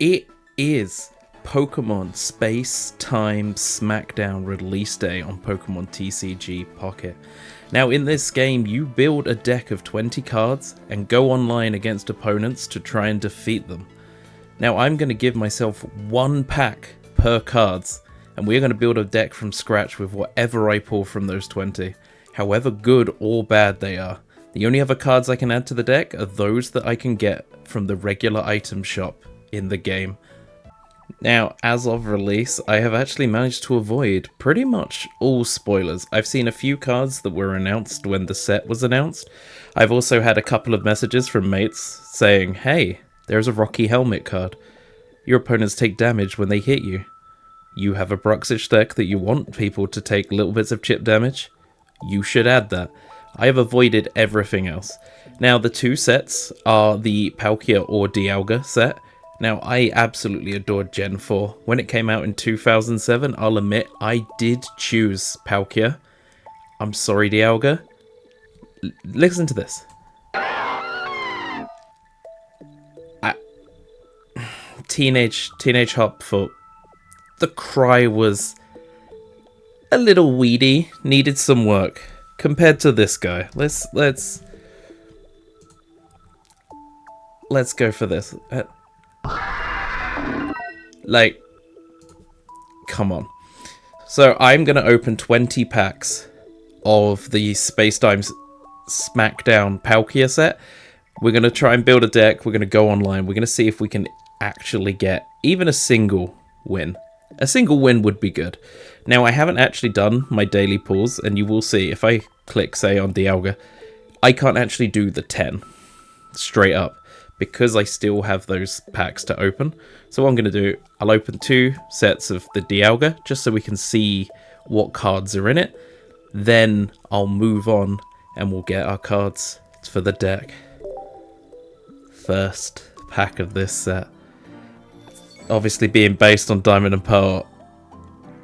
It is Pokemon Space Time Smackdown release day on Pokemon TCGPocket. Now in this game you build a deck of 20 cards and go online against opponents to try and defeat them. Now I'm going to give myself one pack per cards and we're going to build a deck from scratch with whatever I pull from those 20, however good or bad they are. The only other cards I can add to the deck are those that I can get from the regular item shop in the game. Now, as of release, I have actually managed to avoid pretty much all spoilers. I've seen a few cards that were announced when the set was announced. I've also had a couple of messages from mates saying, hey, there's a Rocky Helmet card. Your opponents take damage when they hit you. You have a Bruxish deck that you want people to take little bits of chip damage. You should add that. I have avoided everything else. Now, the two sets are the Palkia or Dialga set. Now, I absolutely adored Gen 4. When it came out in 2007, I'll admit, I did choose Palkia. I'm sorry, Dialga. Listen to this. Teenage Hop for... The cry was a little weedy, needed some work. Compared to this guy. Let's go for this. Like, come on. So I'm going to open 20 packs of the Space Time Smackdown Palkia set. We're going to try and build a deck. We're going to go online. We're going to see if we can actually get even a single win. A single win would be good. Now, I haven't actually done my daily pulls, and you will see if I click, say, on Dialga, I can't actually do the 10 straight up, because I still have those packs to open. So what I'm going to do, I'll open 2 sets of the Dialga, just so we can see what cards are in it. Then I'll move on, and we'll get our cards for the deck. First pack of this set. Obviously being based on Diamond and Pearl,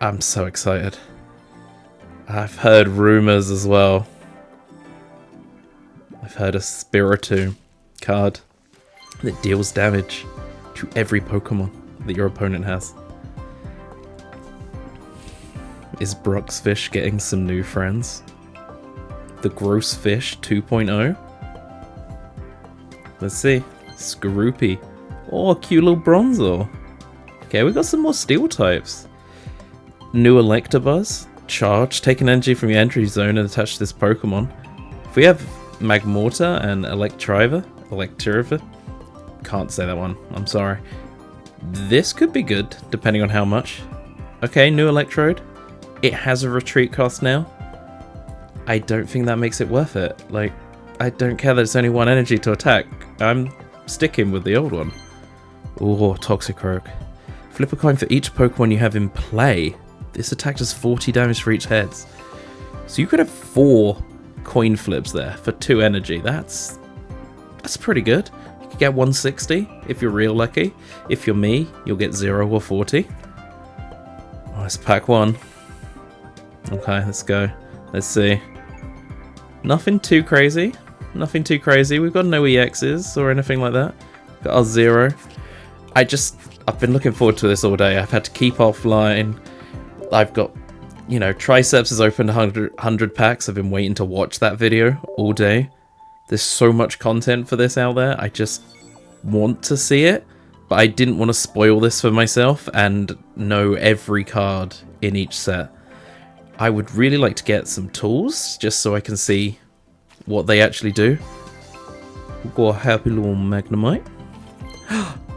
I'm so excited. I've heard rumours as well. I've heard a Spiritomb card that deals damage to every Pokemon that your opponent has. Is Bruxish getting some new friends? The Gross Fish 2.0? Let's see. Skorupi. Oh, cute little Bronzor. Okay, we got some more Steel types. New Electabuzz. Charge. Take an energy from your entry zone and attach this Pokemon. If we have Magmortar and Electriva, can't say that one, I'm sorry. This could be good, depending on how much. Okay, new Electrode. It has a retreat cost now. I don't think that makes it worth it. Like, I don't care that it's only 1 energy to attack. I'm sticking with the old one. Oh, Toxicroak. Flip a coin for each Pokemon you have in play. This attack does 40 damage for each heads. So you could have 4 coin flips there for 2 energy. That's pretty good. You could get 160 if you're real lucky. If you're me, you'll get 0 or 40. Oh, it's pack 1. Okay, let's go. Let's see. Nothing too crazy. Nothing too crazy. We've got no EXs or anything like that. Got our 0. I've been looking forward to this all day. I've had to keep offline. I've got, you know, Triceps has opened 100 packs. I've been waiting to watch that video all day. There's so much content for this out there. I just want to see it, but I didn't want to spoil this for myself and know every card in each set. I would really like to get some tools just so I can see what they actually do. We've got a happy little Magnemite.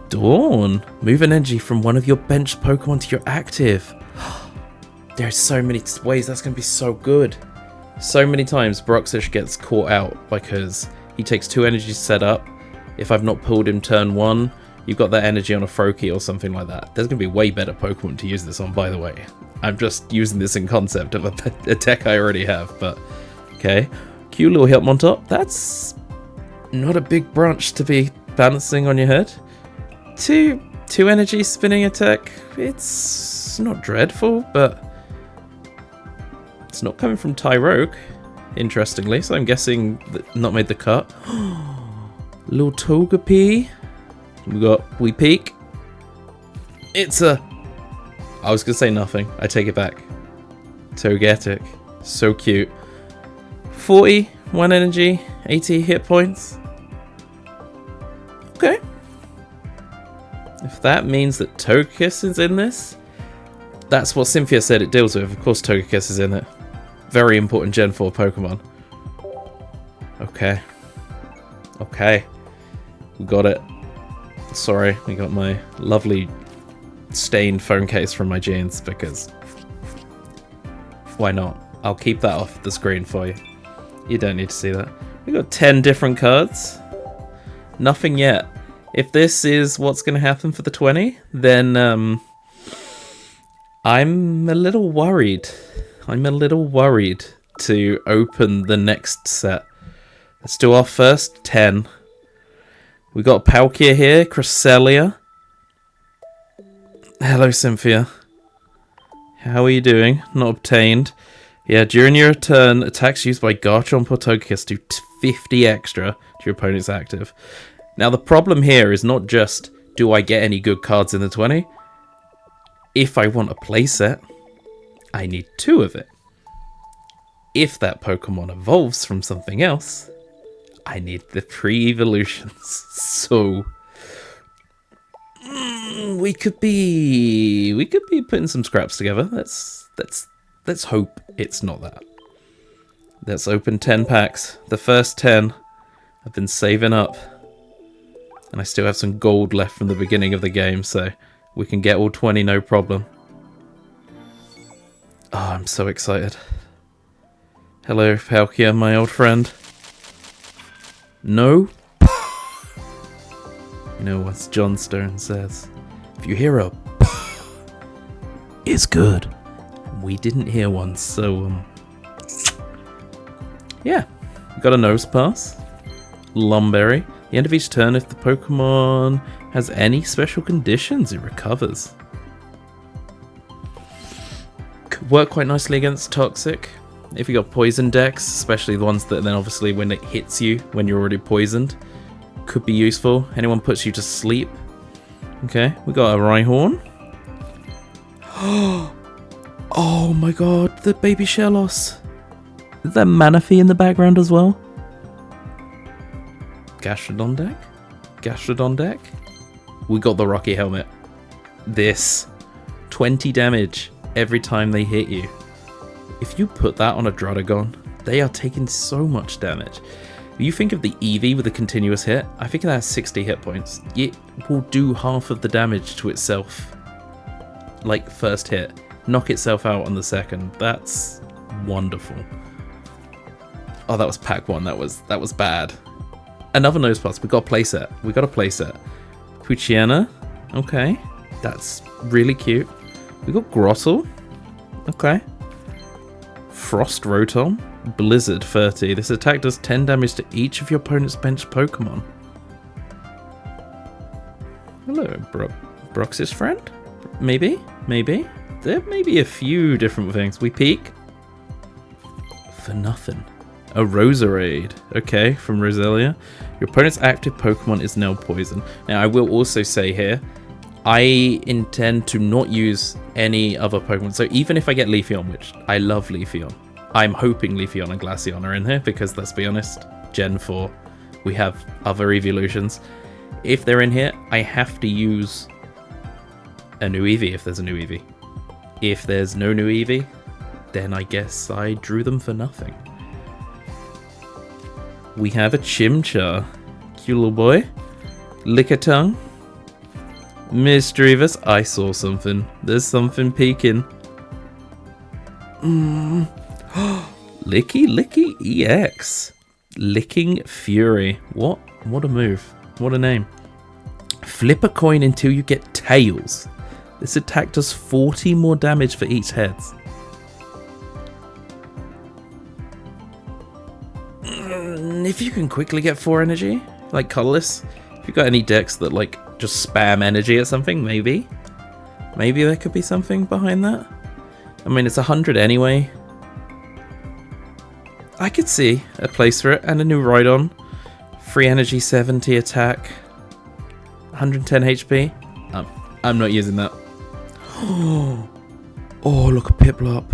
Dawn! Move an energy from one of your bench Pokemon to your active. There's so many ways that's going to be so good. So many times Bruxish gets caught out because he takes 2 energies to set up. If I've not pulled him turn 1, you've got that energy on a Froakie or something like that. There's going to be way better Pokemon to use this on, by the way. I'm just using this in concept of a deck I already have, but okay. Cute little Hitmontop. That's not a big branch to be balancing on your head. 2 energy spinning attack. It's not dreadful, but it's not coming from Tyrogue, interestingly, so I'm guessing that not made the cut. Little Togepi. We got Weepik. It's a... I was going to say nothing. I take it back. Togetic. So cute. 40, 1 energy, 80 hit points. Okay. If that means that Togekiss is in this, that's what Cynthia said it deals with. Of course Togekiss is in it. Very important Gen 4 Pokemon. Okay. Okay. We got it. Sorry, we got my lovely stained phone case from my jeans because... Why not? I'll keep that off the screen for you. You don't need to see that. We got 10 different cards. Nothing yet. If this is what's going to happen for the 20, then I'm a little worried. I'm a little worried to open the next set. Let's do our first 10. We got Palkia here, Cresselia. Hello, Cynthia. How are you doing? Not obtained. Yeah, during your turn, attacks used by Garchomp or Togekiss do 50 extra to your opponent's active. Now, the problem here is not just, do I get any good cards in the 20? If I want a playset, I need 2 of it. If that Pokemon evolves from something else, I need the pre-evolutions. So... we could be putting some scraps together. Let's hope it's not that. Let's open 10 packs. The first 10 I've been saving up, and I still have some gold left from the beginning of the game, so we can get all 20 no problem. Oh, I'm so excited. Hello, Palkia, my old friend. No. You know what John Stone says? If you hear a it's good. We didn't hear one, so yeah. We got a nose pass. Lumberry. At the end of each turn, if the Pokemon has any special conditions, it recovers. Could work quite nicely against Toxic. If you got poison decks, especially the ones that then obviously when it hits you when you're already poisoned, could be useful. Anyone puts you to sleep. Okay, we got a Rhyhorn. Oh my god, the baby Shellos. Is there Manaphy in the background as well? Gastrodon deck? Gastrodon deck? We got the Rocky Helmet. This. 20 damage every time they hit you. If you put that on a Druddigon, they are taking so much damage. You think of the Eevee with a continuous hit, I think that has 60 hit points. It will do half of the damage to itself. Like, first hit. Knock itself out on the second. That's wonderful. Oh, that was pack 1. That was bad. Another nose pass. We got a playset. We got a playset. Puchiana. Okay. That's really cute. We got Grottle. Okay. Frost Rotom. Blizzard 30. This attack does 10 damage to each of your opponent's bench Pokemon. Hello, Brox's friend? Maybe? Maybe? There may be a few different things. We peek. For nothing. A Roserade. Okay, from Roselia. Your opponent's active Pokemon is now poison. Now, I will also say here, I intend to not use any other Pokemon. So even if I get Leafeon, which I love Leafeon, I'm hoping Leafeon and Glaceon are in here because, let's be honest, Gen 4, we have other evolutions. If they're in here, I have to use a new Eevee if there's a new Eevee. If there's no new Eevee, then I guess I drew them for nothing. We have a Chimchar. Cute little boy. Lickitung. Mischievous. I saw something. There's something peeking. Licky EX. Licking Fury. What a move. What a name. Flip a coin until you get tails. This attack does 40 more damage for each head. If you can quickly get 4 energy, like Colorless, if you've got any decks that like just spam energy at something, maybe there could be something behind that. I mean, it's 100 anyway. I could see a place for it. And a new Rhydon. Free energy, 70 attack, 110 HP. I'm not using that. Oh, look at Piplup.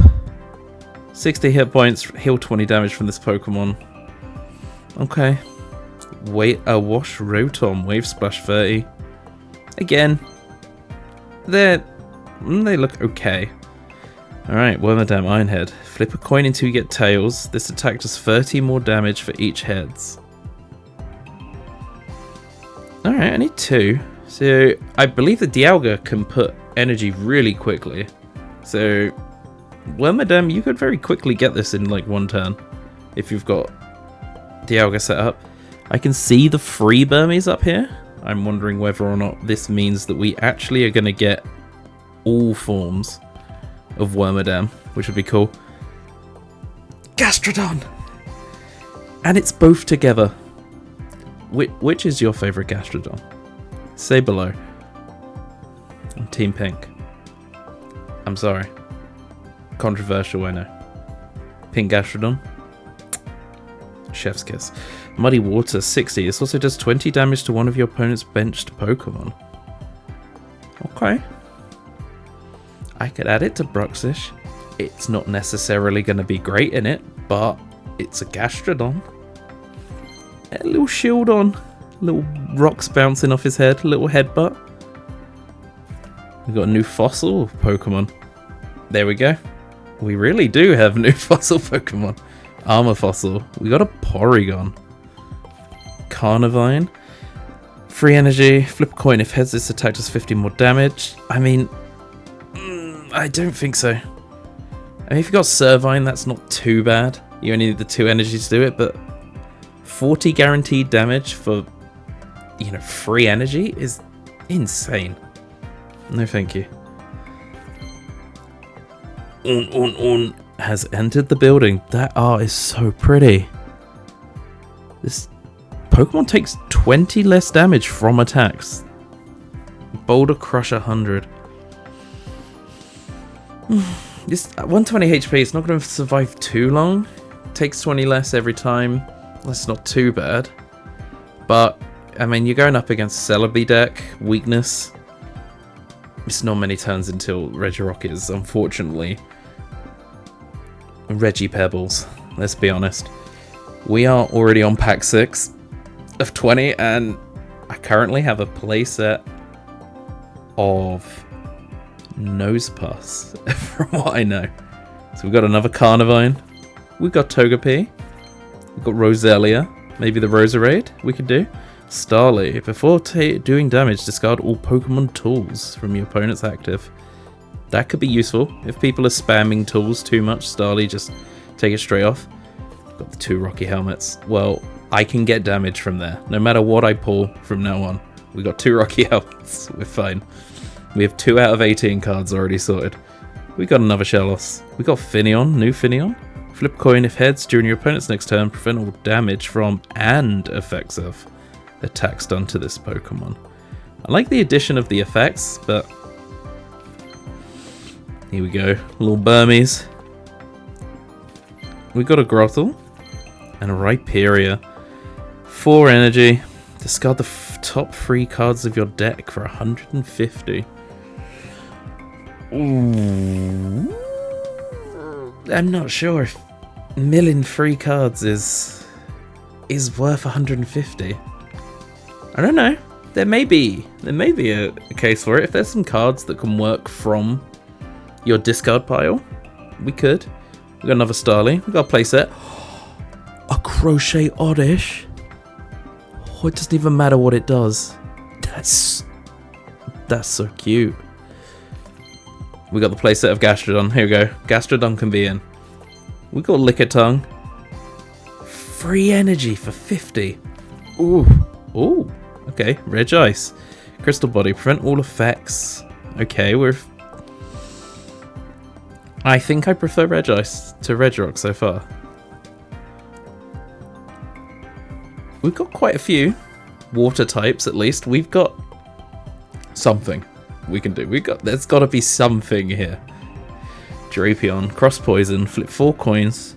60 hit points, heal 20 damage from this Pokemon. Okay. Wait, a Wash Rotom, Wave Splash 30. Again, they look okay. Alright, Wormadam Ironhead. Flip a coin until you get tails. This attack does 30 more damage for each heads. Alright, I need 2. So, I believe the Dialga can put energy really quickly. So, Wormadam, you could very quickly get this in like 1 turn. If you've got Dialga set up. I can see the free Burmese up here. I'm wondering whether or not this means that we actually are going to get all forms of Wormadam, which would be cool. Gastrodon! And it's both together. Which is your favourite Gastrodon? Say below. I'm Team Pink. I'm sorry. Controversial, I know. Pink Gastrodon. Chef's kiss. Muddy Water 60. This also does 20 damage to one of your opponent's benched Pokemon. Okay. I could add it to Bruxish. It's not necessarily going to be great in it, but it's a Gastrodon. A little shield on. Little rocks bouncing off his head. Little headbutt. We've got a new fossil Pokemon. There we go. We really do have new fossil Pokemon. Armor fossil. We got a Porygon. Carnivine. Free energy. Flip a coin. If heads, this attack does 50 more damage. I mean, I don't think so. I mean, if you've got Servine, that's not too bad. You only need the 2 energy to do it, but 40 guaranteed damage for, you know, free energy is insane. No, thank you. Un has entered the building. That art is so pretty. This Pokemon takes 20 less damage from attacks. Boulder Crush 100. This 120 HP, it's not going to survive too long. Takes 20 less every time. That's not too bad. But, I mean, you're going up against Celebi deck, weakness. It's not many turns until Regirock is, unfortunately, Reggie Pebbles. Let's be honest. We are already on pack 6 of 20, and I currently have a playset of Nosepass, from what I know. So we've got another Carnivine. We've got Togepi. We've got Roselia. Maybe the Roserade we could do. Starly. Before doing damage, discard all Pokemon tools from your opponent's active. That could be useful. If people are spamming tools too much, Starly, just take it straight off. Got the 2 Rocky Helmets. Well, I can get damage from there. No matter what I pull from now on. We got 2 Rocky Helmets. We're fine. We have 2 out of 18 cards already sorted. We got another Shellos. We got Finneon, new Finneon. Flip coin if heads during your opponent's next turn. Prevent all damage from and effects of attacks done to this Pokemon. I like the addition of the effects, but here we go. Little Burmese. We got a Grottle and a Rhyperior. 4 energy. Discard the top 3 cards of your deck for 150. Ooh. I'm not sure if milling 3 cards is worth 150. I don't know. There may be a case for it. If there's some cards that can work from your discard pile, we could. We got another Starly. We got a playset. A Crochet Oddish. Oh, it doesn't even matter what it does. That's so cute. We got the playset of Gastrodon. Here we go. Gastrodon can be in. We got Lickitung. Free energy for 50. Ooh. Ooh. Okay. Regice. Crystal Body. Prevent all effects. Okay, I think I prefer Regice to Regirock so far. We've got quite a few water types, at least. We've got something we can do. There's got to be something here. Drapion, Cross Poison, flip 4 coins.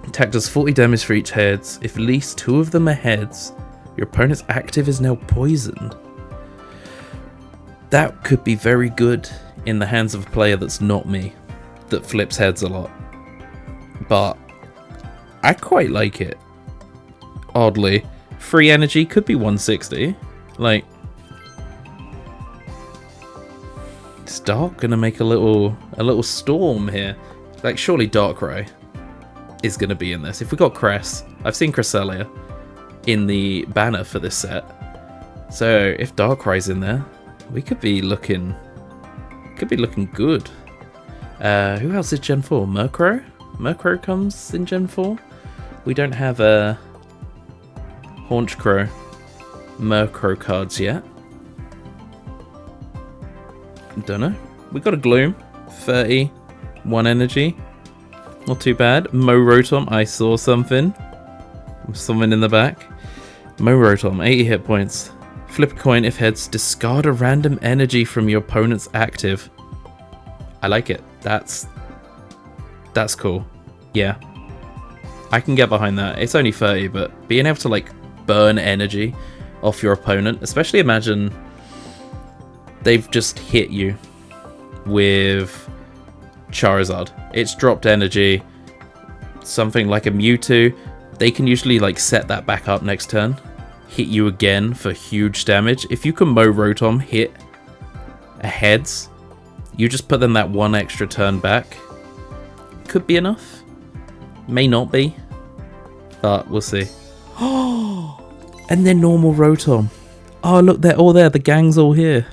Attack does 40 damage for each heads. If at least 2 of them are heads, your opponent's active is now poisoned. That could be very good in the hands of a player that's not me, that flips heads a lot. But I quite like it. Oddly. Free energy could be 160. Like, is Dark gonna make a little storm here? Like, surely Darkrai is gonna be in this. If we got Cress, I've seen Cresselia in the banner for this set. So if Darkrai's in there, we could be looking good. Who else is Gen 4? Murkrow? Murkrow comes in Gen 4. We don't have a Haunchkrow, Murkrow cards yet. Don't know. We got a Gloom, 30, 1 energy. Not too bad. Rotom, I saw something. Someone in the back. Rotom, 80 hit points. Flip a coin if heads. Discard a random energy from your opponent's active. I like it. That's cool. Yeah. I can get behind that. It's only 30, but being able to like burn energy off your opponent, especially imagine they've just hit you with Charizard. It's dropped energy, something like a Mewtwo. They can usually like set that back up next turn, hit you again for huge damage. If you can Rotom hit a heads, you just put them that 1 extra turn back. Could be enough, may not be, but we'll see. Oh, and then normal Rotom. Oh look, they're all there. The gang's all here.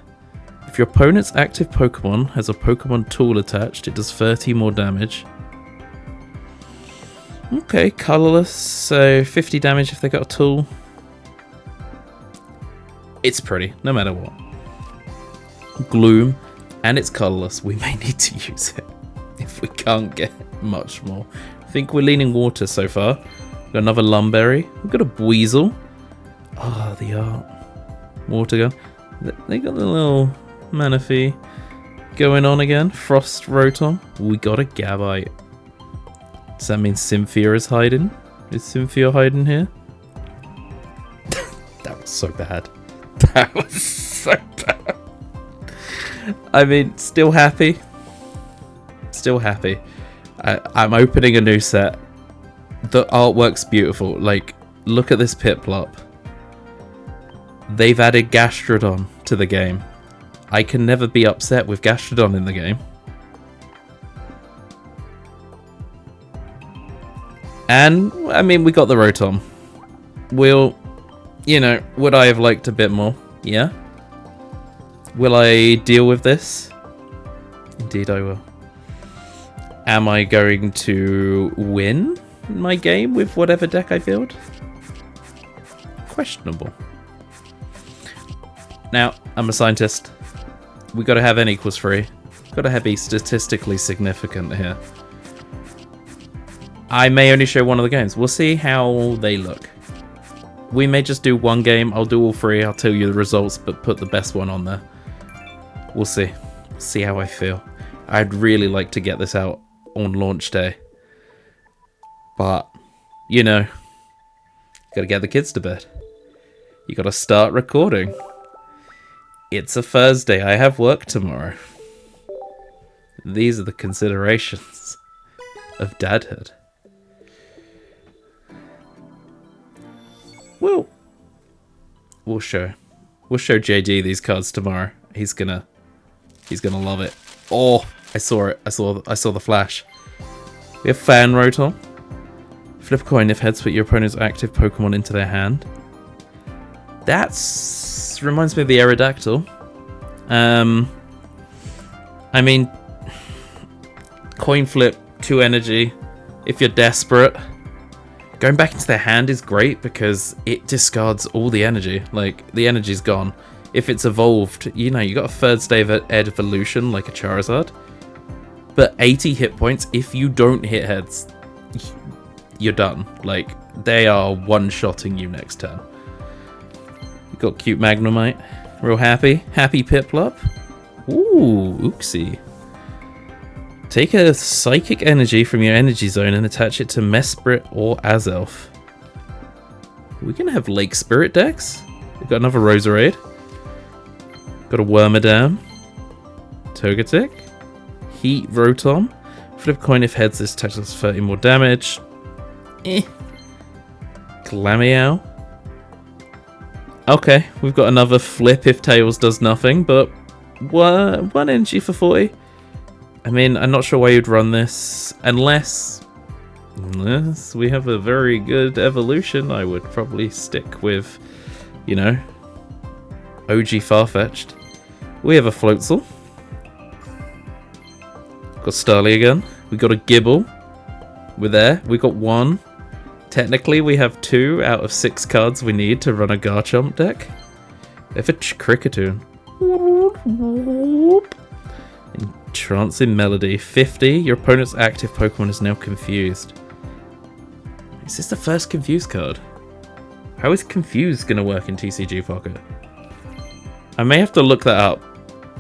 If your opponent's active Pokemon has a Pokemon tool attached, it does 30 more damage. Okay, colourless, so 50 damage if they got a tool. It's pretty, no matter what. Gloom, and it's colourless. We may need to use it if we can't get much more. I think we're leaning water so far. We've got another Lumberry. We've got a Weasel. Oh, the art. Water gun. They got the little Manaphy going on again. Frost Rotom. We got a Gabite. Does that mean Cynthia is hiding? Is Cynthia hiding here? That was so bad. That was so bad. I mean, still happy. Still happy. I'm opening a new set. The artwork's beautiful. Like, look at this Piplup. They've added Gastrodon to the game. I can never be upset with Gastrodon in the game. And, I mean, we got the Rotom. We'll, you know, would I have liked a bit more? Yeah. Will I deal with this? Indeed I will. Am I going to win my game with whatever deck I build? Questionable. Now, I'm a scientist. We got to have n equals 3. Got to be statistically significant here. I may only show one of the games. We'll see how they look. We may just do one game. I'll do all 3. I'll tell you the results, but put the best one on there. We'll see. See how I feel. I'd really like to get this out on launch day. But, you know, gotta get the kids to bed. You gotta start recording. It's a Thursday. I have work tomorrow. These are the considerations of dadhood. Well, we'll show JD these cards tomorrow. He's gonna love it. Oh, I saw it. I saw the flash. We have Fan Rotom. Flip a coin if heads, put your opponent's active Pokemon into their hand. That's reminds me of the Aerodactyl. I mean, coin flip, 2 energy. If you're desperate, going back into their hand is great because it discards all the energy. Like, the energy's gone. If it's evolved, you know, you got a 3rd stage of evolution like a Charizard. But 80 hit points, if you don't hit heads, you're done. Like, they are one-shotting you next turn. You got cute Magnemite. Real happy. Happy Piplup. Ooh, oopsie. Take a psychic energy from your energy zone and attach it to Mesprit or Azelf. We're going to have Lake Spirit decks. We've got another Roserade. Got a Wormadam. Togetic. Heat Rotom. Flip coin if heads, this attacks us 30 more damage. Glameow. Okay, we've got another flip if tails does nothing, but one energy for 40. I mean, I'm not sure why you'd run this unless we have a very good evolution. I would probably stick with, you know, OG Farfetch'd. We have a Floatzel. Got Starly again. We got a Gibble. We're there. We got one. Technically, we have 2 out of 6 cards we need to run a Garchomp deck. If a Kricketune. Entrancing Melody. 50. Your opponent's active Pokemon is now confused. Is this the first confused card? How is confused going to work in TCG Pocket? I may have to look that up.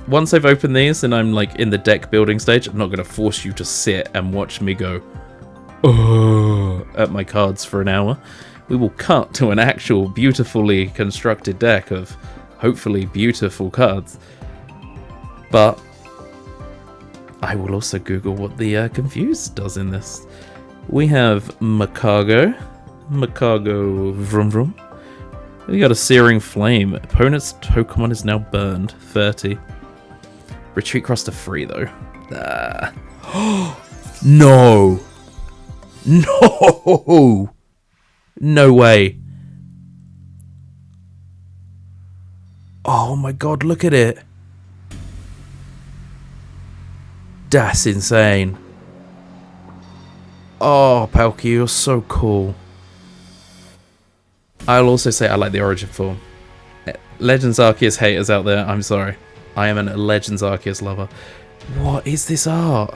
Once I've opened these and I'm like in the deck building stage, I'm not going to force you to sit and watch me go at my cards for an hour. We will cut to an actual beautifully constructed deck of hopefully beautiful cards. But I will also Google what the Confused does in this. We have Makago. Makago Vroom Vroom. We got a Searing Flame. Opponent's Pokemon is now burned. 30. Retreat Cross to 3 though. No! No! No way. Oh my god, look at it. That's insane. Oh, Palkia, you're so cool. I'll also say I like the origin form. Legends Arceus haters out there, I'm sorry. I am a Legends Arceus lover. What is this art?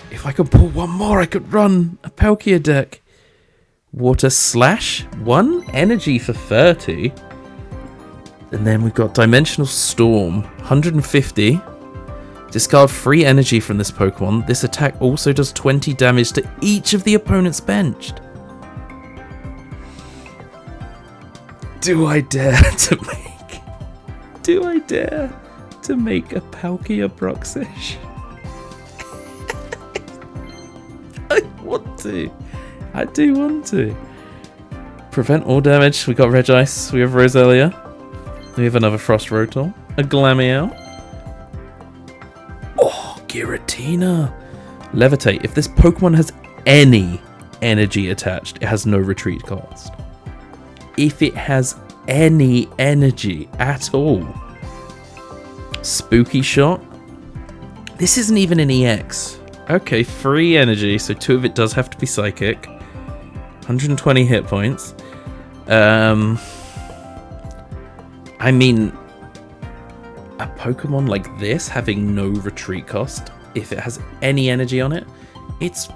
If I could pull one more, I could run a Palkia deck. Water Slash. 1 energy for 30. And then we've got Dimensional Storm. 150. Discard 3 energy from this Pokemon. This attack also does 20 damage to each of the opponents benched. Do I dare to make... Do I dare to make a Palkia Bruxish? I want to. I do want to. Prevent all damage. We got Regice. We have Roselia. We have another Frost Rotom. A Glameow. Oh, Giratina. Levitate. If this Pokemon has any energy attached, it has no retreat cost. If it has any energy at all. Spooky Shot. This isn't even an EX. Okay, 3 energy, so 2 of it does have to be psychic. 120 hit points. I mean, a Pokemon like this having no retreat cost, if it has any energy on it, it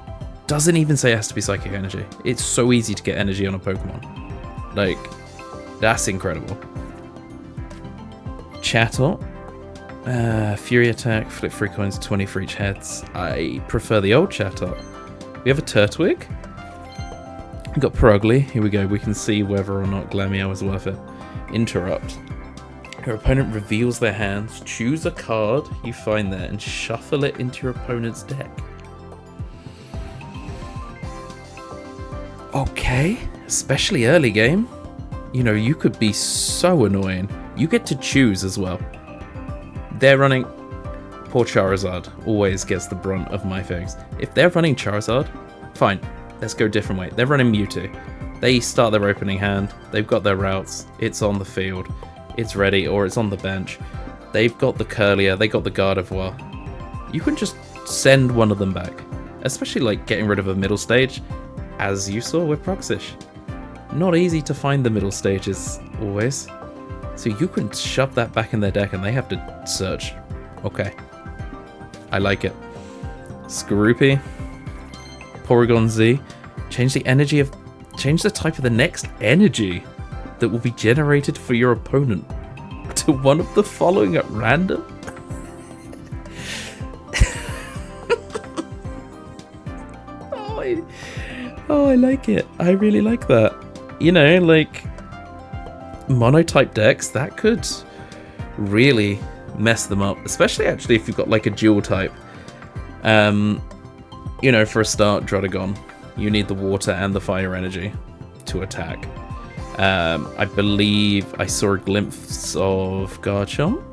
doesn't even say it has to be psychic energy. It's so easy to get energy on a Pokemon. Like, that's incredible. Chattel. Fury Attack, flip 3 coins, 20 for each heads. I prefer the old Chattel. We have a Turtwig. We've got Perugly. Here we go. We can see whether or not Glameow is worth it. Interrupt. Your opponent reveals their hands. Choose a card you find there and shuffle it into your opponent's deck. Okay. Especially early game. You know, you could be so annoying. You get to choose as well. They're running... Poor Charizard always gets the brunt of my things. If they're running Charizard, fine. Let's go a different way. They're running Mewtwo. They start their opening hand. They've got their routes. It's on the field. It's ready, or it's on the bench. They've got the Curlier. They got the Gardevoir. You can just send one of them back. Especially like getting rid of a middle stage, as you saw with Proxish. Not easy to find the middle stages always. So you can shove that back in their deck and they have to search. Okay. I like it. Skorupi. Porygon Z. Change the type of the next energy that will be generated for your opponent to one of the following at random. I like it. I really like that. You know, like, mono-type decks, that could really mess them up, especially actually if you've got like a dual type. You know, for a start, Drodagon, you need the water and the fire energy to attack. I believe I saw a glimpse of Garchomp.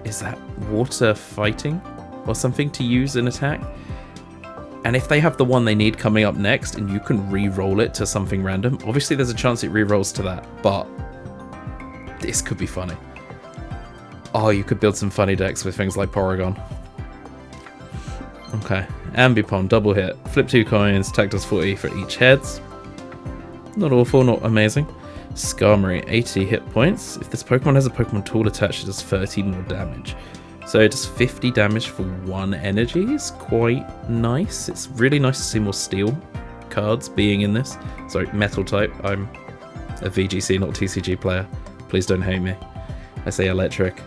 Is that water fighting or something to use in attack? And if they have the one they need coming up next and you can re-roll it to something random, obviously there's a chance it re-rolls to that, but this could be funny. Oh, you could build some funny decks with things like Porygon. Okay, Ambipom, double hit. Flip 2 coins, attack does 40 for each heads. Not awful, not amazing. Skarmory, 80 hit points. If this Pokemon has a Pokemon tool attached, it does 30 more damage. So it does 50 damage for 1 energy. It's quite nice. It's really nice to see more steel cards being in this. Sorry, metal type. I'm a VGC, not TCG player. Please don't hate me. I say electric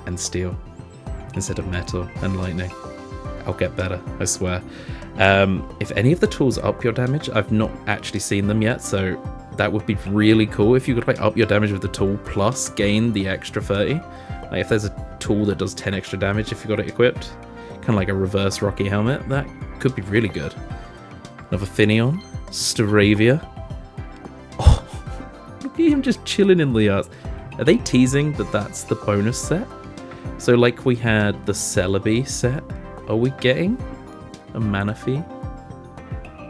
and steel instead of metal and lightning. I'll get better, I swear. If any of the tools up your damage, I've not actually seen them yet, so that would be really cool if you could like up your damage with the tool plus gain the extra 30. Like if there's a tool that does 10 extra damage if you got it equipped, kind of like a reverse Rocky Helmet, that could be really good. Another Finneon, Staravia. Oh, look at him just chilling in the arts. Are they teasing that that's the bonus set? So like we had the Celebi set, are we getting a Manaphy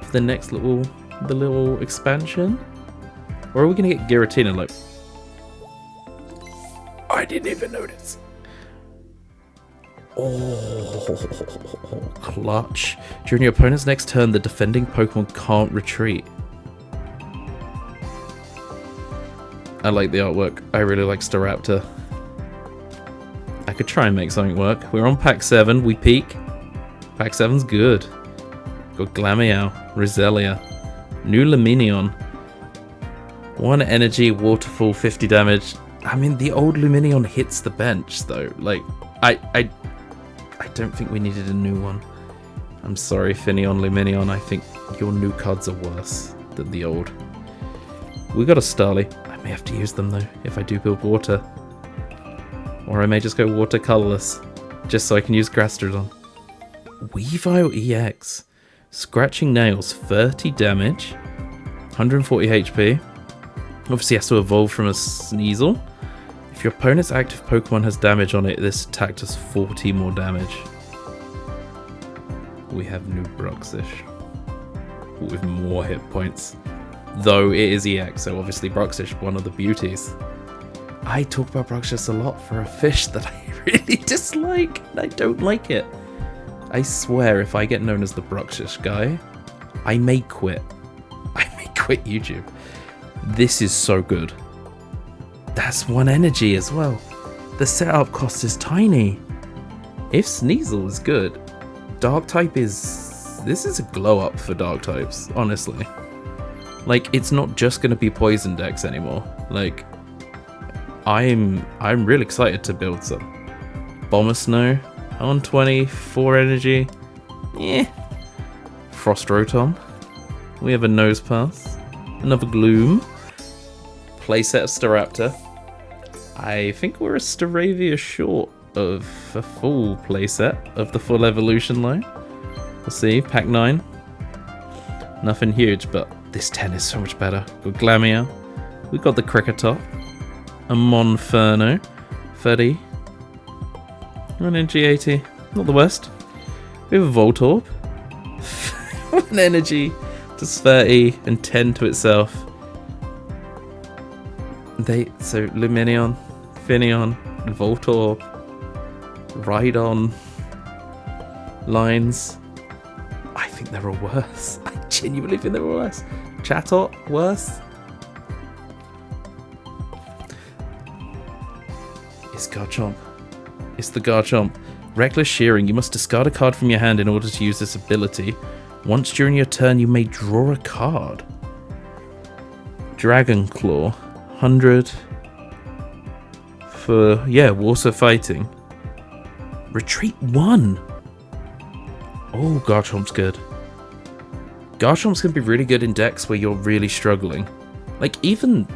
for the next little expansion? Or are we going to get Giratina? Like, I didn't even notice. Oh, clutch. During your opponent's next turn, the defending Pokemon can't retreat. I like the artwork. I really like Staraptor. I could try and make something work. We're on pack 7. We peak. Pack 7's good. Got Glameow, Roselia, new Luminion. 1 energy, waterfall, 50 damage. I mean, the old Luminion hits the bench, though. Like, I don't think we needed a new one. I'm sorry, Finneon, Luminion. I think your new cards are worse than the old. We got a Starly. I may have to use them, though, if I do build water. Or I may just go watercolorless, just so I can use Gastrodon. Weavile EX. Scratching Nails, 30 damage, 140 HP. Obviously has to evolve from a Sneasel. If your opponent's active Pokemon has damage on it, this attack does 40 more damage. We have new Bruxish with more hit points. Though it is EX, so obviously Bruxish, one of the beauties. I talk about Bruxish a lot for a fish that I really dislike. I don't like it. I swear if I get known as the Bruxish guy, I may quit. I may quit YouTube. This is so good. That's 1 energy as well. The setup cost is tiny. If Sneasel is good, Dark type is... This is a glow up for Dark types, honestly. Like, it's not just going to be poison decks anymore. Like, I'm real excited to build some. Bomber Snow, 120, 4 energy. Yeah. Frost Rotom. We have a Nosepass. Another Gloom. Playset of Staraptor. I think we're a Staravia short of a full playset of the full evolution line. We'll see. Pack 9. Nothing huge, but this 10 is so much better. We've got Glameow. We've got the Kricketot. A Monferno. 30. 1 energy, 80. Not the worst. We have a Voltorb. 1 energy. Does 30 and 10 to itself. So Luminion, Finneon, Voltorb, Rhydon lines. I think they're all worse. I genuinely think they're all worse. Chatot, worse. It's Garchomp. It's the Garchomp. Reckless Shearing. You must discard a card from your hand in order to use this ability. Once during your turn, you may draw a card. Dragon Claw. 100 for, yeah, water fighting. Retreat 1. Oh, Garchomp's good. Garchomp's going to be really good in decks where you're really struggling. Like, even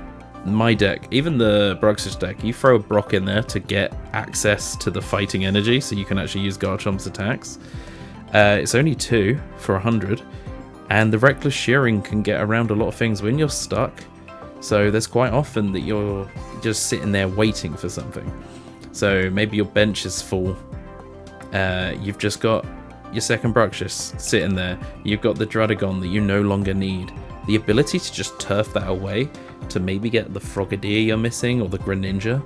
my deck, even the Bruxish deck, you throw a Brock in there to get access to the fighting energy so you can actually use Garchomp's attacks. It's only 2 for 100, and the Reckless Shearing can get around a lot of things when you're stuck. So there's quite often that you're just sitting there waiting for something. So maybe your bench is full. You've just got your second Bruxish sitting there. You've got the Druddigon that you no longer need. The ability to just turf that away to maybe get the Frogadier you're missing or the Greninja.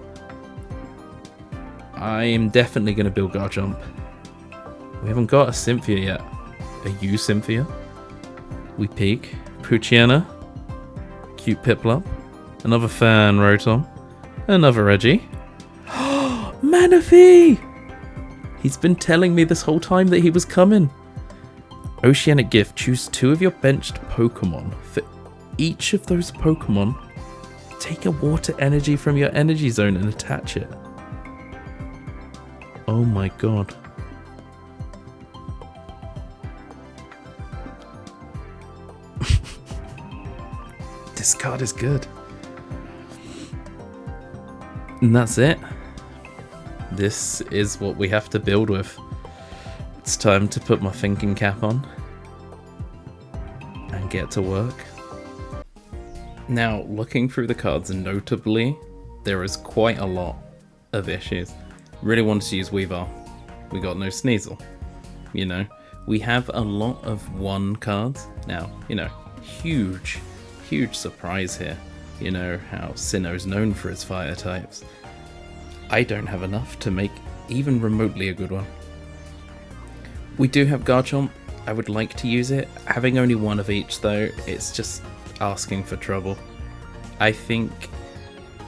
I'm definitely going to build Garchomp. We haven't got a Cynthia yet. A U Cynthia. We peek. Poochyena. Cute Piplup. Another Fan Rotom. Another Reggie. Manaphy! He's been telling me this whole time that he was coming. Oceanic Gift. Choose 2 of your benched Pokemon. For each of those Pokemon, take a water energy from your energy zone and attach it. Oh my god. This card is good. And that's it. This is what we have to build with. It's time to put my thinking cap on and get to work. Now, looking through the cards, notably, there is quite a lot of issues. Really wanted to use Weavile. We got no Sneasel. You know, we have a lot of 1 cards. Now, you know, huge surprise here. You know how Sinnoh's known for his fire types. I don't have enough to make even remotely a good one. We do have Garchomp. I would like to use it. Having only 1 of each though, it's just asking for trouble. I think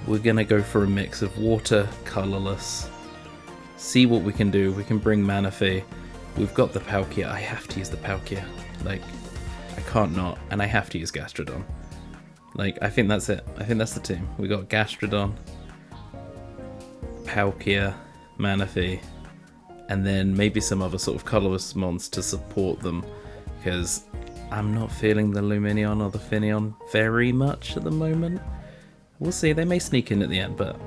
we're gonna go for a mix of water, colorless. See what we can do. We can bring Manaphy. We've got the Palkia. I have to use the Palkia. Like, I can't not. And I have to use Gastrodon. Like, I think that's it. I think that's the team. We got Gastrodon, Palkia, Manaphy, and then maybe some other sort of colorless mons to support them, because I'm not feeling the Lumineon or the Finneon very much at the moment. We'll see, they may sneak in at the end, but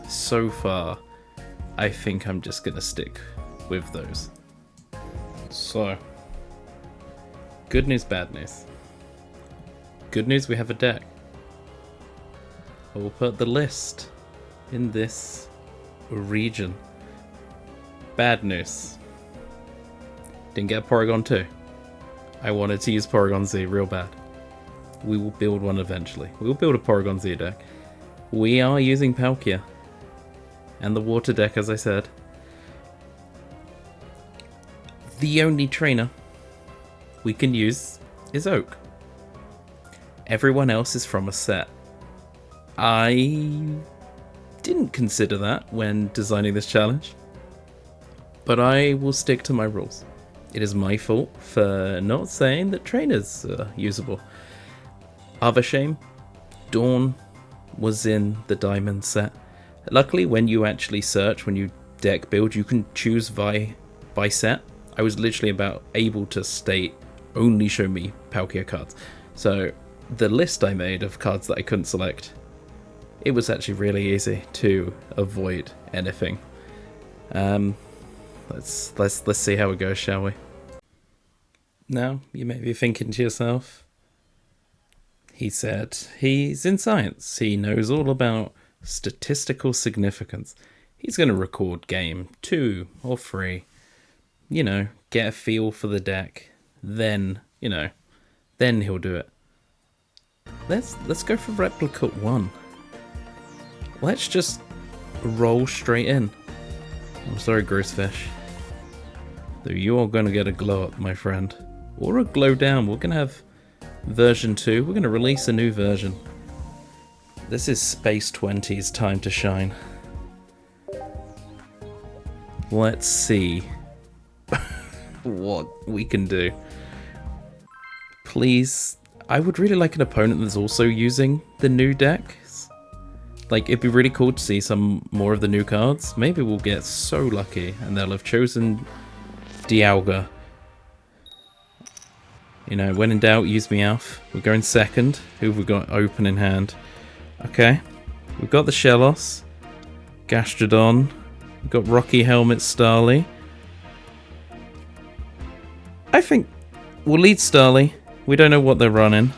so far I think I'm just going to stick with those. So, good news, bad news. Good news, we have a deck. I will put the list in this region. Bad news. Didn't get Porygon 2. I wanted to use Porygon Z real bad. We will build one eventually. We will build a Porygon Z deck. We are using Palkia. And the water deck, as I said. The only trainer we can use is Oak. Everyone else is from a set. I didn't consider that when designing this challenge, but I will stick to my rules. It is my fault for not saying that trainers are usable. Other shame, Dawn was in the Diamond set. Luckily, when you actually search, when you deck build, you can choose by set. I was literally able to state, only show me Palkia cards. So the list I made of cards that I couldn't select, it was actually really easy to avoid anything. Let's see how it goes, shall we? Now, you may be thinking to yourself, he said he's in science. He knows all about statistical significance. He's going to record game 2 or 3. You know, get a feel for the deck. Then, you know, then he'll do it. Let's go for replicate 1. Let's just roll straight in. I'm sorry, Groosefish. Though you are going to get a glow up, my friend. Or a glow down. We're going to have version 2. We're going to release a new version. This is Space 20's time to shine. Let's see what we can do. Please, I would really like an opponent that's also using the new decks. Like, it'd be really cool to see some more of the new cards. Maybe we'll get so lucky and they'll have chosen Dialga. You know, when in doubt, use Meowth. We're going second. Who have we got open in hand? Okay. We've got the Shellos. Gastrodon. We've got Rocky Helmet Starly. I think we'll lead Starly. We don't know what they're running.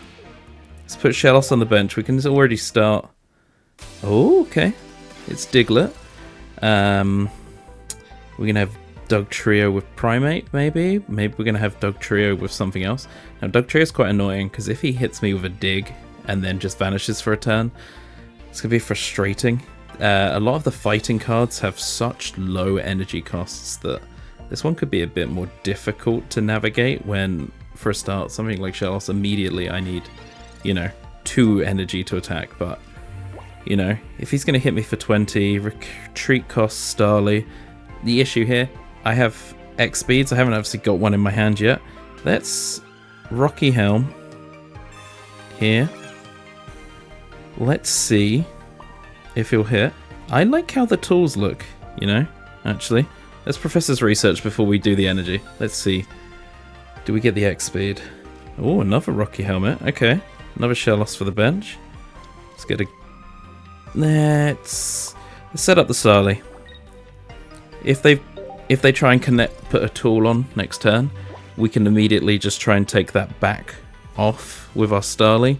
Let's put Shellos on the bench. We can already start. Oh, okay. It's Diglett. We're going to have Dugtrio with Primate, maybe? Maybe we're going to have Dugtrio with something else. Now, Dugtrio is quite annoying, because if he hits me with a dig and then just vanishes for a turn, it's going to be frustrating. A lot of the fighting cards have such low energy costs that this one could be a bit more difficult to navigate when, for a start, something like Shellos, immediately I need, 2 energy to attack, but, if he's going to hit me for 20, retreat costs Starly. The issue here, I have X speeds. I haven't obviously got one in my hand yet. Let's Rocky Helm here. Let's see if he'll hit. I like how the tools look, actually. Let's Professor's Research before we do the energy. Let's see. Do we get the X speed? Oh, another Rocky Helmet. Okay. Another Shellos for the bench. Let's get a... Let's set up the Starly. If they try and put a tool on next turn, we can immediately just try and take that back off with our Starly.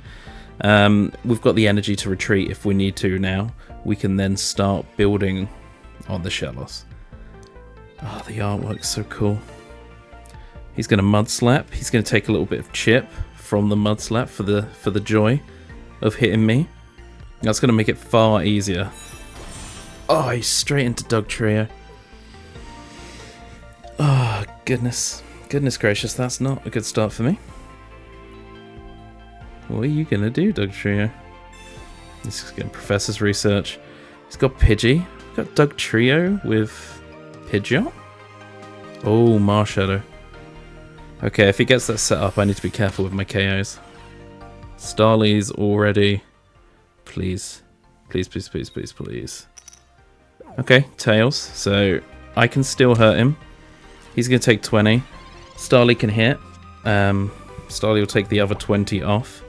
We've got the energy to retreat if we need to now. We can then start building on the Shellos. Oh, the artwork's so cool. He's going to Mud Slap. He's going to take a little bit of chip from the Mud Slap for the joy of hitting me. That's going to make it far easier. Oh, he's straight into Dugtrio. Oh, goodness. Goodness gracious, that's not a good start for me. What are you going to do, Dugtrio? He's getting Professor's Research. He's got Pidgey. We've got Dugtrio with Pidgeot. Oh, Marshadow. Okay, if he gets that set up, I need to be careful with my KOs. Starly's already... Please. Please, please, please, please, please. Okay, Tails. So, I can still hurt him. He's going to take 20. Starly can hit. Starly will take the other 20 off.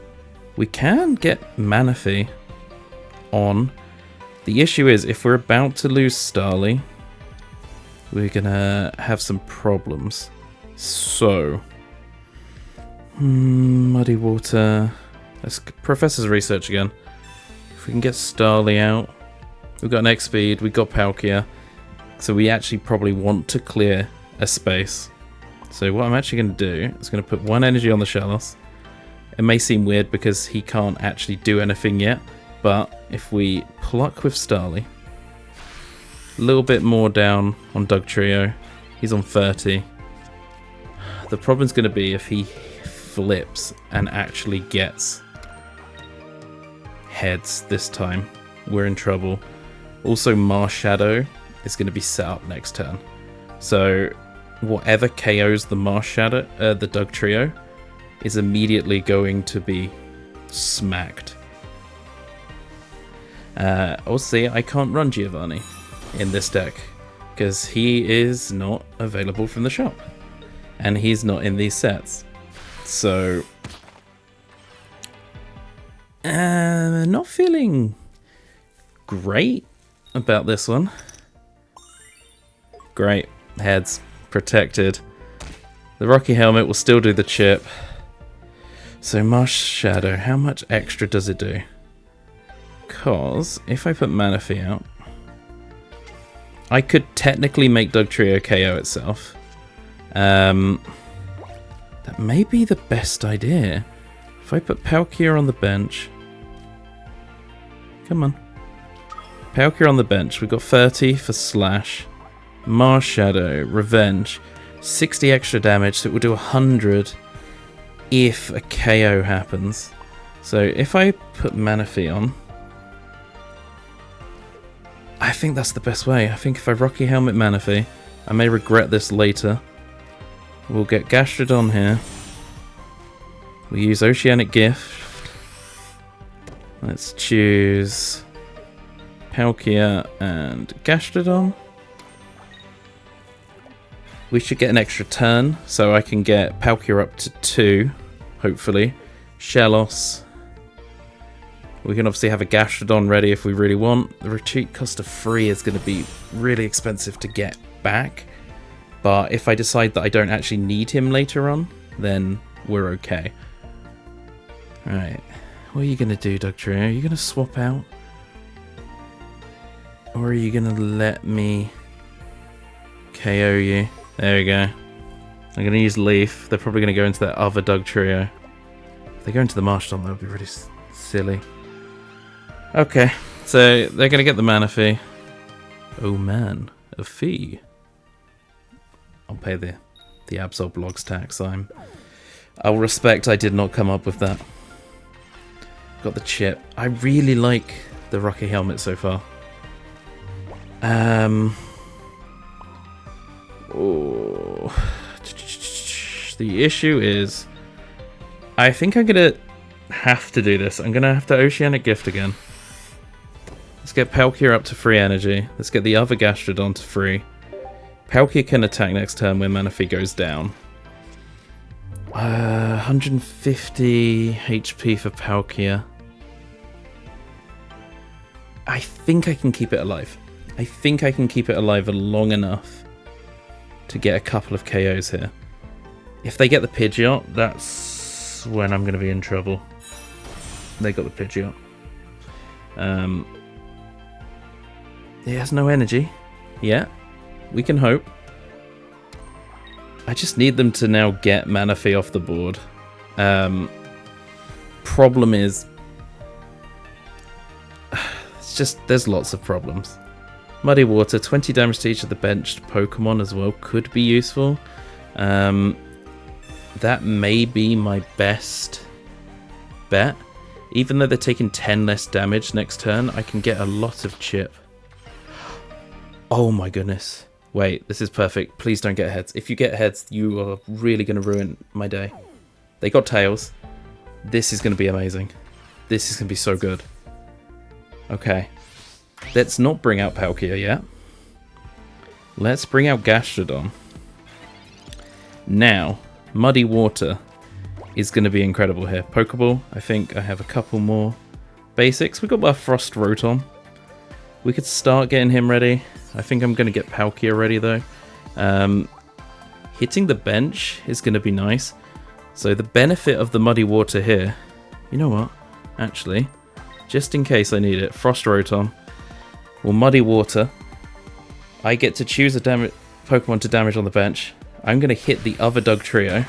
We can get Manaphy on. The issue is, if we're about to lose Starly, we're going to have some problems. So, Muddy Water. Let's Professor's Research again. If we can get Starly out. We've got an X speed, we've got Palkia. So we actually probably want to clear a space. So what I'm actually going to do is going to put 1 energy on the Shellos. It may seem weird because he can't actually do anything yet. But if we pluck with Starly, a little bit more down on Dugtrio. He's on 30. The problem's going to be if he flips and actually gets heads this time. We're in trouble. Also, Marshadow is going to be set up next turn. So, whatever KOs the Marshadow, the Dugtrio, is immediately going to be smacked. Also, I can't run Giovanni in this deck because he is not available from the shop. And he's not in these sets. So, not feeling great about this one. Great. Heads protected. The Rocky Helmet will still do the chip. So Marshadow, how much extra does it do? Because if I put Manaphy out, I could technically make Dugtrio KO itself. That may be the best idea. If I put Palkia on the bench. Come on. Palkia on the bench. We've got 30 for Slash. Marshadow, Revenge. 60 extra damage, so it will do 100 if a KO happens. So if I put Manaphy on, I think that's the best way. I think if I Rocky Helmet Manaphy, I may regret this later. We'll get Gastrodon here. We use Oceanic Gift. Let's choose Palkia and Gastrodon. We should get an extra turn, so I can get Palkia up to 2, hopefully. Shellos. We can obviously have a Gastrodon ready if we really want. The retreat cost of 3 is going to be really expensive to get back. But if I decide that I don't actually need him later on, then we're okay. Alright. What are you going to do, Dugtrio? Are you going to swap out? Or are you going to let me KO you? There we go. I'm going to use Leaf. They're probably going to go into that other Dugtrio. If they go into the Marshtomp, that would be really silly. Okay, so they're going to get the mana fee. Oh man, a fee. I'll pay the Absol Blogs tax. I'll respect I did not come up with that. Got the chip. I really like the Rocky helmet so far. Oh. The issue is, I think I'm gonna have to do this. I'm gonna have to Oceanic Gift again. Let's get Palkia up to 3 energy. Let's get the other Gastrodon to 3. Palkia can attack next turn when mana fee goes down. 150 HP for Palkia. I think I can keep it alive. I think I can keep it alive long enough to get a couple of KOs here. If they get the Pidgeot, that's when I'm going to be in trouble. They got the Pidgeot. He has no energy. Yeah, we can hope. I just need them to now get mana fee off the board. Problem is, it's just there's lots of problems. Muddy Water, 20 damage to each of the benched Pokemon as well could be useful. That may be my best bet. Even though they're taking 10 less damage next turn, I can get a lot of chip. Oh my goodness. Wait, this is perfect. Please don't get heads. If you get heads, you are really going to ruin my day. They got tails. This is going to be amazing. This is going to be so good. Okay. Let's not bring out Palkia yet. Let's bring out Gastrodon. Now, Muddy Water is going to be incredible here. Pokeball, I think I have a couple more basics. We've got our Frost Rotom. We could start getting him ready. I think I'm going to get Palkia ready though. Hitting the bench is going to be nice. So the benefit of the Muddy Water here, you know what? Actually, just in case I need it, Frost Rotom or Muddy Water. I get to choose a Pokemon to damage on the bench. I'm going to hit the other Dugtrio.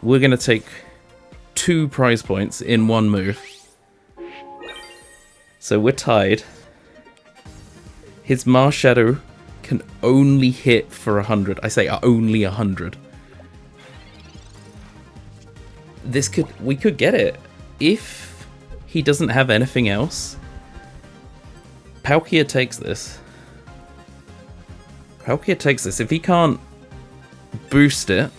We're going to take 2 prize points in 1 move. So we're tied. His Marshadow can only hit for 100. I say only 100. We could get it. If he doesn't have anything else, Palkia takes this. Palkia takes this. If he can't boost it,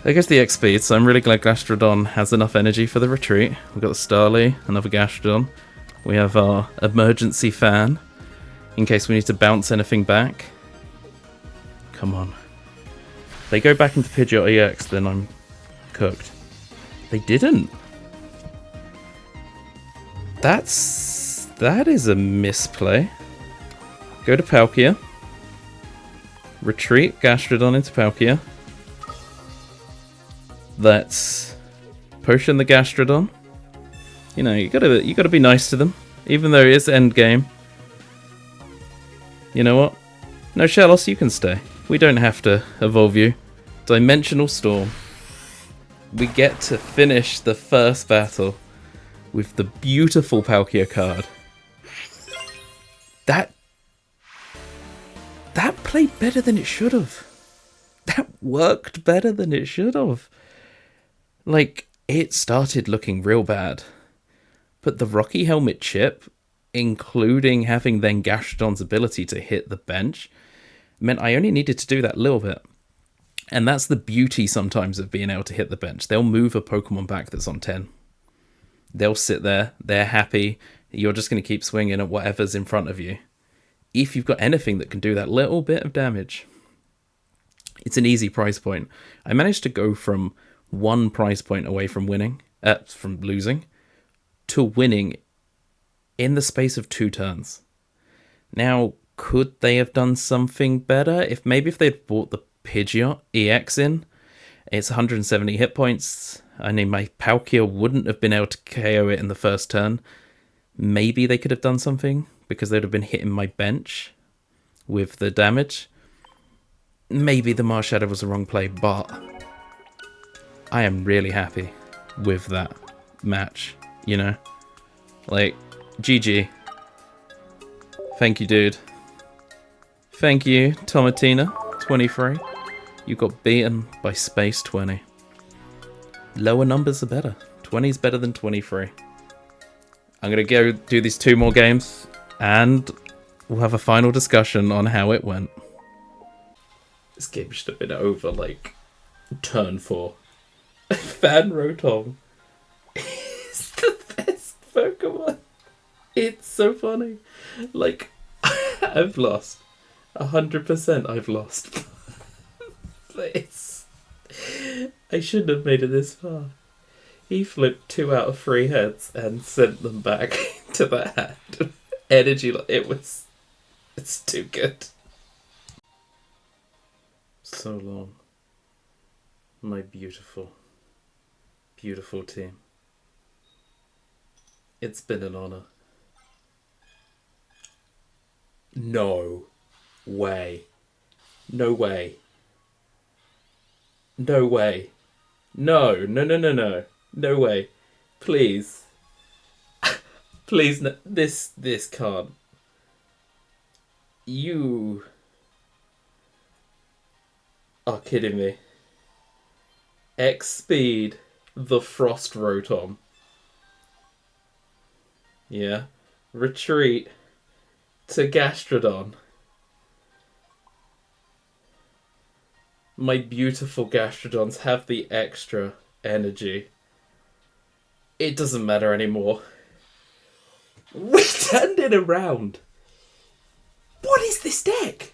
there goes the X speed, so I'm really glad Gastrodon has enough energy for the retreat. We've got the Starly, another Gastrodon. We have our emergency fan, in case we need to bounce anything back. Come on. If they go back into Pidgeot EX, then I'm cooked. They didn't. That is a misplay. Go to Palkia. Retreat Gastrodon into Palkia. Let's potion the Gastrodon. You know, you gotta be nice to them, even though it is end game. You know what? No, Shellos, you can stay. We don't have to evolve you. Dimensional Storm. We get to finish the first battle with the beautiful Palkia card. That played better than it should have. That worked better than it should have. Like, it started looking real bad. But the Rocky Helmet chip, including having then Gastrodon's ability to hit the bench, meant I only needed to do that little bit. And that's the beauty sometimes of being able to hit the bench. They'll move a Pokemon back that's on 10. They'll sit there, they're happy, you're just going to keep swinging at whatever's in front of you. If you've got anything that can do that little bit of damage, it's an easy price point. I managed to go from 1 price point away from winning, from losing to winning in the space of 2 turns. Now, could they have done something better? If they'd brought the Pidgeot EX in, it's 170 hit points. I mean, my Palkia wouldn't have been able to KO it in the first turn. Maybe they could have done something because they'd have been hitting my bench with the damage. Maybe the Marshadow was the wrong play, but I am really happy with that match, you know? Like, GG. Thank you, dude. Thank you, Tomatina, 23. You got beaten by Space 20. Lower numbers are better. 20 is better than 23. I'm going to go do these 2 more games, and we'll have a final discussion on how it went. This game should have been over, like, turn 4. Fan Rotom is the best Pokemon. It's so funny. Like, I've lost. 100% I've lost. I shouldn't have made it this far. He flipped 2 out of 3 heads and sent them back to the hand. Energy, it's too good. So long. My beautiful, beautiful team. It's been an honor. No way. No way. No way. No. No way. Please. Please, no. This can't. You are kidding me. X speed the Frost Rotom. Yeah. Retreat to Gastrodon. My beautiful Gastrodons have the extra energy. It doesn't matter anymore. We turned it around. What is this deck?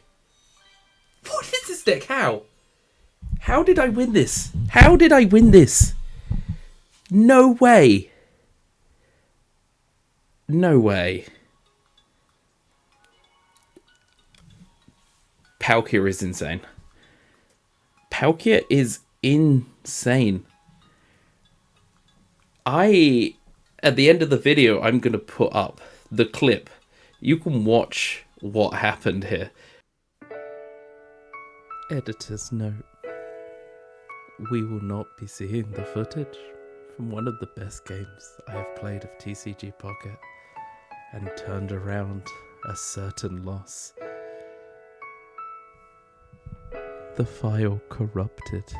What is this deck? How? How did I win this? How did I win this? No way. No way. Palkia is insane. Palkia is insane. At the end of the video, I'm going to put up the clip. You can watch what happened here. Editor's note. We will not be seeing the footage from one of the best games I have played of TCGPocket and turned around a certain loss. The file corrupted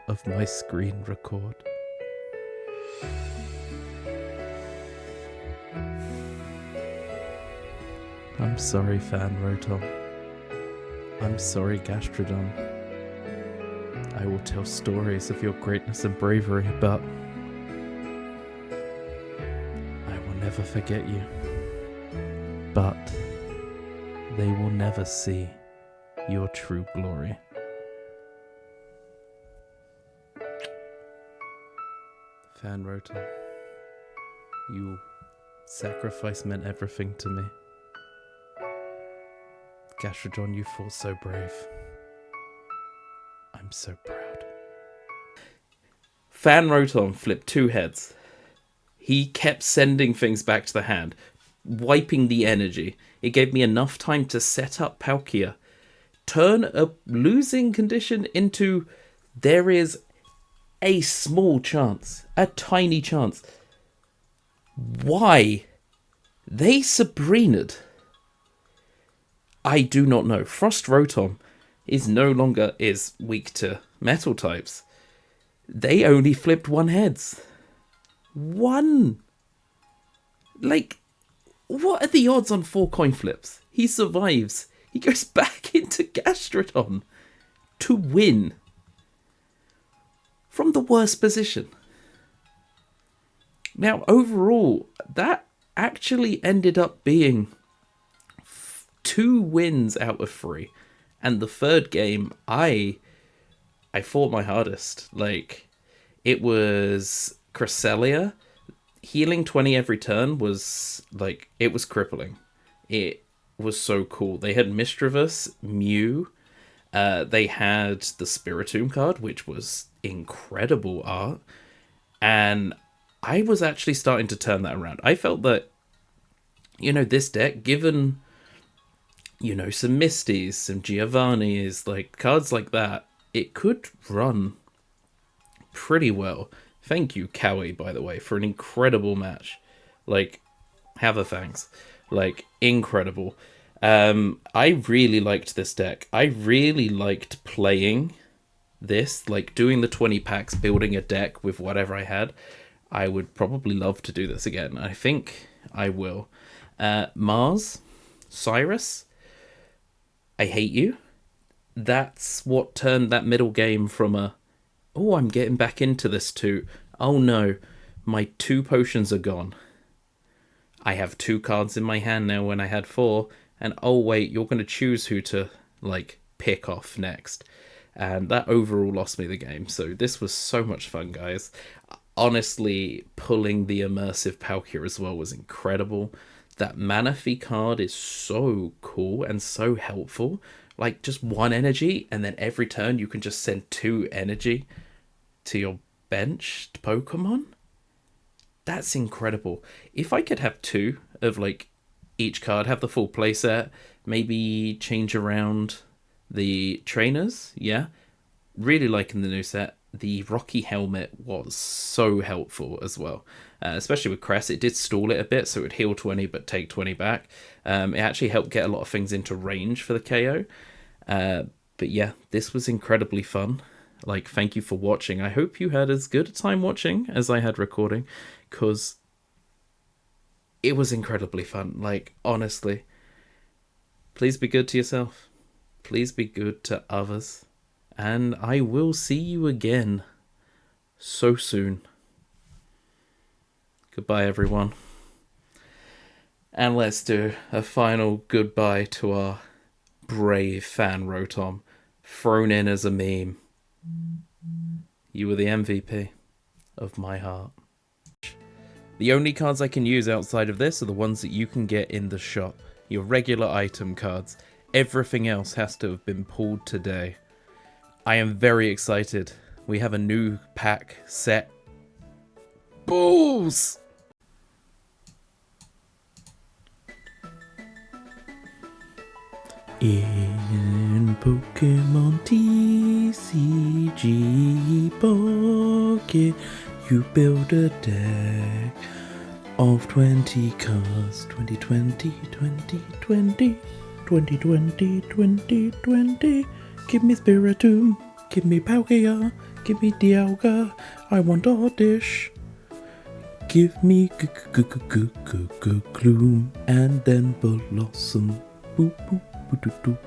of my screen record. I'm sorry, Fan Rotom. I'm sorry, Gastrodon. I will tell stories of your greatness and bravery, but I will never forget you. But they will never see your true glory. Fan Rotom, your sacrifice meant everything to me. Gastrodon, you fought so brave. I'm so proud. Fan Rotom flipped 2 heads. He kept sending things back to the hand, wiping the energy. It gave me enough time to set up Palkia, turn a losing condition into there is a small chance, a tiny chance. Why they Sabrinaed? I do not know. Frost Rotom is no longer weak to metal types. They only flipped 1 heads. 1. Like, what are the odds on 4 coin flips? He survives. He goes back into Gastrodon to win from the worst position. Now, overall, that actually ended up being 2 wins out of 3. And the third game, I fought my hardest. Like, it was Cresselia, healing 20 every turn was, like, it was crippling. It was so cool. They had Mischievous, Mew, they had the Spiritomb card, which was incredible art, and I was actually starting to turn that around. I felt that, this deck, given, some Misties, some Giovannis, like, cards like that, it could run pretty well. Thank you, Cowie, by the way, for an incredible match. Like, have a thanks. Like, incredible. I really liked this deck. I really liked playing this, like doing the 20 packs, building a deck with whatever I had. I would probably love to do this again. I think I will. Mars, Cyrus, I hate you. That's what turned that middle game from oh, I'm getting back into this to, oh no, my 2 potions are gone. I have 2 cards in my hand now when I had 4, and oh wait, you're going to choose who to, like, pick off next. And that overall lost me the game. So this was so much fun, guys. Honestly, pulling the immersive Palkia as well was incredible. That Manaphy card is so cool and so helpful. Like, just 1 energy, and then every turn you can just send 2 energy to your benched Pokemon. That's incredible. If I could have 2 of, like, each card, have the full playset, maybe change around the trainers, yeah. Really liking the new set. The Rocky Helmet was so helpful as well. Especially with Cress, it did stall it a bit, so it would heal 20 but take 20 back. It actually helped get a lot of things into range for the KO. But yeah, this was incredibly fun. Like, thank you for watching. I hope you had as good a time watching as I had recording, because it was incredibly fun. Like, honestly, please be good to yourself. Please be good to others. And I will see you again so soon. Goodbye, everyone. And let's do a final goodbye to our brave fan Rotom, thrown in as a meme. You were the MVP of my heart. The only cards I can use outside of this are the ones that you can get in the shop. Your regular item cards. Everything else has to have been pulled today. I am very excited. We have a new pack set. Balls! In Pokémon TCGPocket, you build a deck of 20 cards. 2020, 2020, 2020, 2020. Give me Spiritomb, give me Palkia, give me Dialga. I want Oddish. Give me Gloom, and then Blossom. Boop boop boop boop.